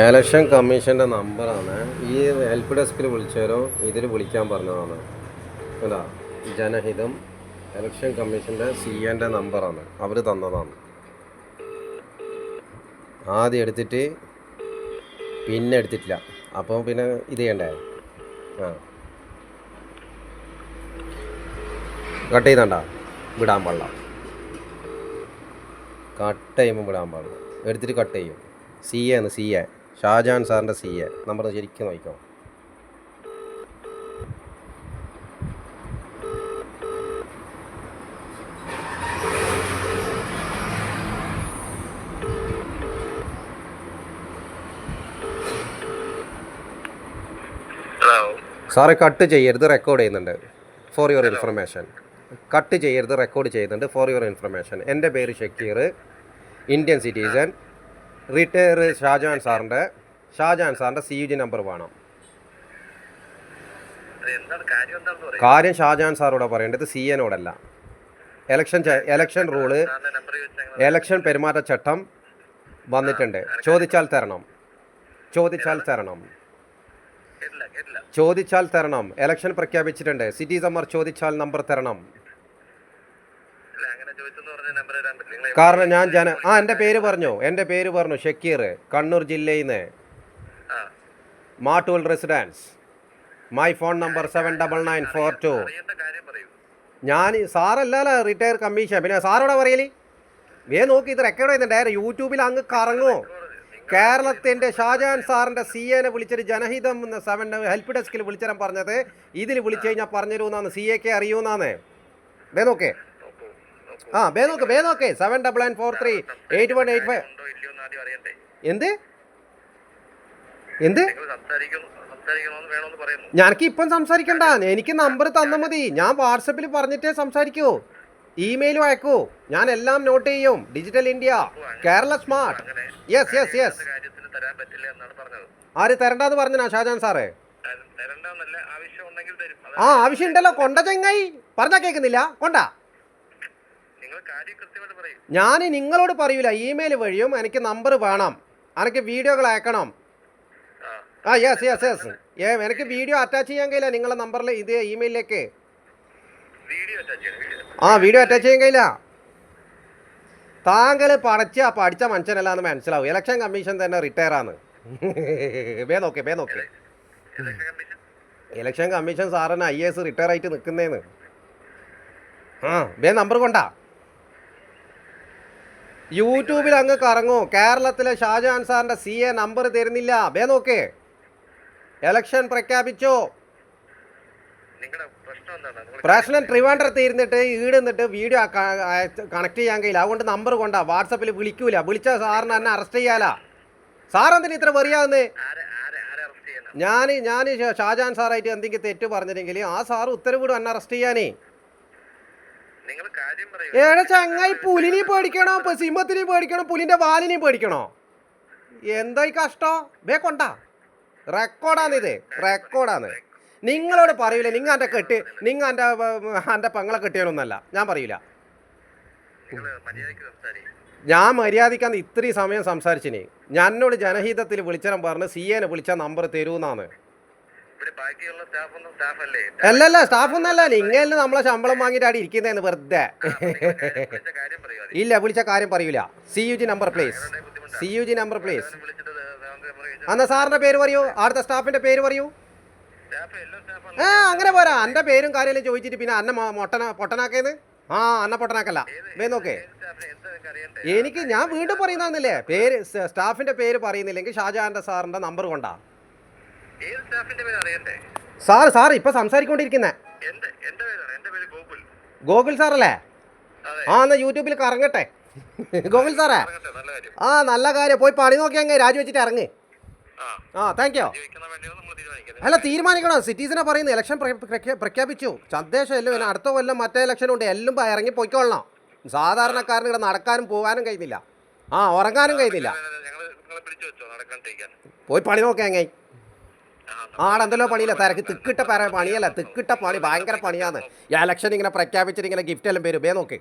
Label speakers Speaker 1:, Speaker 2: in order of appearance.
Speaker 1: Election കമ്മീഷൻ്റെ നമ്പറാണ്. ഈ ഹെൽപ്പ് ഡെസ്കിൽ വിളിച്ചാലോ ഇതിൽ വിളിക്കാൻ പറഞ്ഞതാണ്. അല്ല, ജനഹിതം ഇലക്ഷൻ കമ്മീഷൻ്റെ CAൻ്റെ നമ്പറാണ്, അവർ തന്നതാണ്. ആദ്യം എടുത്തിട്ട് പിന്നെ എടുത്തിട്ടില്ല, അപ്പോൾ പിന്നെ ഇത് ചെയ്യണ്ടേ? കട്ട് ചെയ്യുന്നുണ്ടാ? വിടാൻ പാടില്ല, കട്ട് ചെയ്യുമ്പോൾ വിടാൻ പാടില്ല. എടുത്തിട്ട് കട്ട് ചെയ്യും. CA ഷാജഹാൻ സാറിൻ്റെ CA നമ്പർ ശരിക്കും നോക്കാം. സാറ് കട്ട് ചെയ്യരുത്, റെക്കോർഡ് ചെയ്യുന്നുണ്ട്. For your information. കട്ട് ചെയ്യരുത്, റെക്കോർഡ് ചെയ്യുന്നുണ്ട്. For your information. എൻ്റെ പേര് Shakeer, Indian citizen, retire. Shahjahan സാറിൻ്റെ CUG നമ്പർ വേണം. കാര്യം ഷാജഹാൻ സാറോടെ പറയേണ്ടത്, CAനോടല്ല. എലക്ഷൻ റൂള്, എലക്ഷൻ പെരുമാറ്റച്ചട്ടം വന്നിട്ടുണ്ട്. ചോദിച്ചാൽ തരണം. എലക്ഷൻ പ്രഖ്യാപിച്ചിട്ടുണ്ട്. സിറ്റിസന്മാർ ചോദിച്ചാൽ നമ്പർ തരണം. കാരണം ഞാൻ എൻ്റെ പേര് പറഞ്ഞു ഷക്കീർ, കണ്ണൂർ ജില്ലയിൽ നിന്ന്, Mattool residence. My phone number 79942. ഞാൻ സാറല്ലല്ലോ റിട്ടയർ കമ്മീഷൻ, പിന്നെ സാറോടെ പറയല് നോക്കി. ഇത് റെക്കോർഡ് ചെയ്യുന്നുണ്ട്. യൂട്യൂബിൽ അങ്ങ് കറങ്ങുമോ? കേരളത്തിൻ്റെ ഷാജഹാൻ സാറിൻ്റെ CAനെ വിളിച്ചിട്ട് ജനഹിതം 7 ഹെൽപ്പ് ഡെസ്കിൽ വിളിച്ചാൽ പറഞ്ഞത് ഇതിൽ വിളിച്ചു കഴിഞ്ഞാൽ പറഞ്ഞുതരുമെന്നാണ്. CAക്ക് അറിയൂന്നാണ്. നോക്കേ, ബേ നോക്കേ 7994381885. എന്ത് ഞാനക്ക് ഇപ്പം സംസാരിക്കണ്ട, എനിക്ക് നമ്പർ തന്നാൽ മതി. ഞാൻ വാട്സപ്പിൽ പറഞ്ഞിട്ടേ സംസാരിക്കൂ, ഇമെയിലും അയക്കൂ. ഞാൻ എല്ലാം നോട്ട് ചെയ്യും. Digital India, Kerala smart. Yes. ആര് തരണ്ടെന്ന് പറഞ്ഞാ ഷാജഹാൻ സാറേ? ആവശ്യം ഉണ്ടല്ലോ, കൊണ്ട ചെങ്ങായി. പറഞ്ഞാ കേൾക്കുന്നില്ല, കൊണ്ട. ഞാൻ നിങ്ങളോട് പറയൂല, ഇമെയിൽ വഴിയും എനിക്ക് നമ്പർ വേണം. എനിക്ക് വീഡിയോകൾ അയക്കണം. യെസ്. എനിക്ക് വീഡിയോ അറ്റാച്ച് ചെയ്യാൻ കഴിയില്ല നിങ്ങളുടെ നമ്പറിൽ, ഇത് ഇമെയിലിലേക്ക്. വീഡിയോ അറ്റാച്ച് ചെയ്യാൻ കഴിയില്ല. താങ്കൾ പഠിച്ച മനുഷ്യനല്ല എന്ന് മനസ്സിലാവും. ഇലക്ഷൻ കമ്മീഷൻ തന്നെ റിട്ടയർ ആണ്. ബേ നോക്കേ. ഇലക്ഷൻ കമ്മീഷൻ സാറിന് IAS റിട്ടയർ ആയിട്ട് നിൽക്കുന്നേന്ന്. നമ്പർ കൊണ്ടാ യൂട്യൂബിൽ അങ്ങ് കറങ്ങൂ. കേരളത്തിലെ ഷാജഹാൻ സാറിൻ്റെ CA നമ്പർ തരുന്നില്ല. നോക്കേ, ഇലക്ഷൻ പ്രഖ്യാപിച്ചോ. പ്രശ്നം ട്രിവാൻഡ്രത്ത് ഇരുന്നിട്ട് ഈടുന്നിട്ട് വീഡിയോ കണക്ട് ചെയ്യാൻ കഴിയില്ല. അതുകൊണ്ട് നമ്പർ കൊണ്ടാ. വാട്സപ്പിൽ വിളിക്കൂല. വിളിച്ച സാറിന് എന്നെ അറസ്റ്റ് ചെയ്യാല. സാറെന്തിന് ഇത്ര വെറിയാവുന്നേ? ഞാൻ ഷാജഹാൻ സാറായിട്ട് എന്തെങ്കിലും തെറ്റ് പറഞ്ഞിട്ടെങ്കിൽ ആ സാറ് ഉത്തരവിടും എന്നെ അറസ്റ്റ് ചെയ്യാനേ. ചങ്ങായി, പുലിനെയും പേടിക്കണോ, സിംഹത്തിനെയും പേടിക്കണോ, പുലിന്റെ വാലിനെയും പേടിക്കണോ? എന്തായി കഷ്ടം? കൊണ്ടാ. റെക്കോർഡാണ്. നിങ്ങളോട് പറയൂല. നിങ്ങൾ എൻ്റെ പെങ്ങളെ കെട്ടിയാനൊന്നല്ല, ഞാൻ പറയൂല. ഞാൻ മര്യാദക്കാന്ന് ഇത്രയും സമയം സംസാരിച്ചിന്. എന്നോട് ജനഹിതത്തിൽ വിളിച്ചാൽ പറഞ്ഞ് CAനെ വിളിച്ചാൽ നമ്പർ തരൂന്നാണ്. അല്ലല്ല, സ്റ്റാഫൊന്നല്ല. നിങ്ങള് നമ്മളെ ശമ്പളം വാങ്ങിയിട്ട് അവിടെ ഇരിക്കുന്നതെന്ന് വെറുതെ. ഇല്ല, വിളിച്ച കാര്യം പറയൂല. CUG number please. എന്നാ സാറിന്റെ പേര് പറയൂ, അവിടുത്തെ സ്റ്റാഫിന്റെ പേര് പറയൂ. അങ്ങനെ പോരാ. എൻ്റെ പേരും കാര്യമെല്ലാം ചോദിച്ചിട്ട് പിന്നെ അന്ന പൊട്ടനാക്കേന്ന്. അന്ന പൊട്ടനാക്കല്ല. നോക്കേ, ഞാൻ വീണ്ടും പറയുന്നല്ലേ, പേര് സ്റ്റാഫിന്റെ പേര് പറയുന്നില്ലെങ്കിൽ ഷാജഹാന്റെ സാറിന്റെ നമ്പർ കൊണ്ടാ. സാർ ഇപ്പൊ സംസാരിക്കൊണ്ടിരിക്കുന്നേ ഗോകുൽ സാറല്ലേ? എന്നാ യൂട്യൂബിൽ കറങ്ങട്ടെ. ഗോകുൽ സാറേ, നല്ല കാര്യം. പോയി പണി നോക്കി അങ്ങ് രാജിവെച്ചിട്ട് ഇറങ്ങ്. Thank you. അല്ല, തീരുമാനിക്കണം. സിറ്റീസിനെ പറയുന്നത് ഇലക്ഷൻ പ്രഖ്യാപിച്ചു. തദ്ദേശം എല്ലാം അടുത്ത കൊല്ലം മറ്റേ ഇലക്ഷനുണ്ട്. എല്ലാം ഇറങ്ങി പൊയ്ക്കൊള്ളണം. സാധാരണക്കാരന് ഇവിടെ നടക്കാനും പോകാനും കഴിയുന്നില്ല, ഉറങ്ങാനും കഴിയുന്നില്ല. പോയി പണി നോക്കി അങ്ങ്. ആടെന്തല്ലോ പണിയില്ല, തിരക്ക്. തിക്കിട്ട പണിയല്ല, തിക്കിട്ട പണി, ഭയങ്കര പണിയാണ്. ഈ ഇലക്ഷൻ ഇങ്ങനെ പ്രഖ്യാപിച്ചിട്ട് ഇങ്ങനെ ഗിഫ്റ്റ് എല്ലാം വരും. നോക്ക്.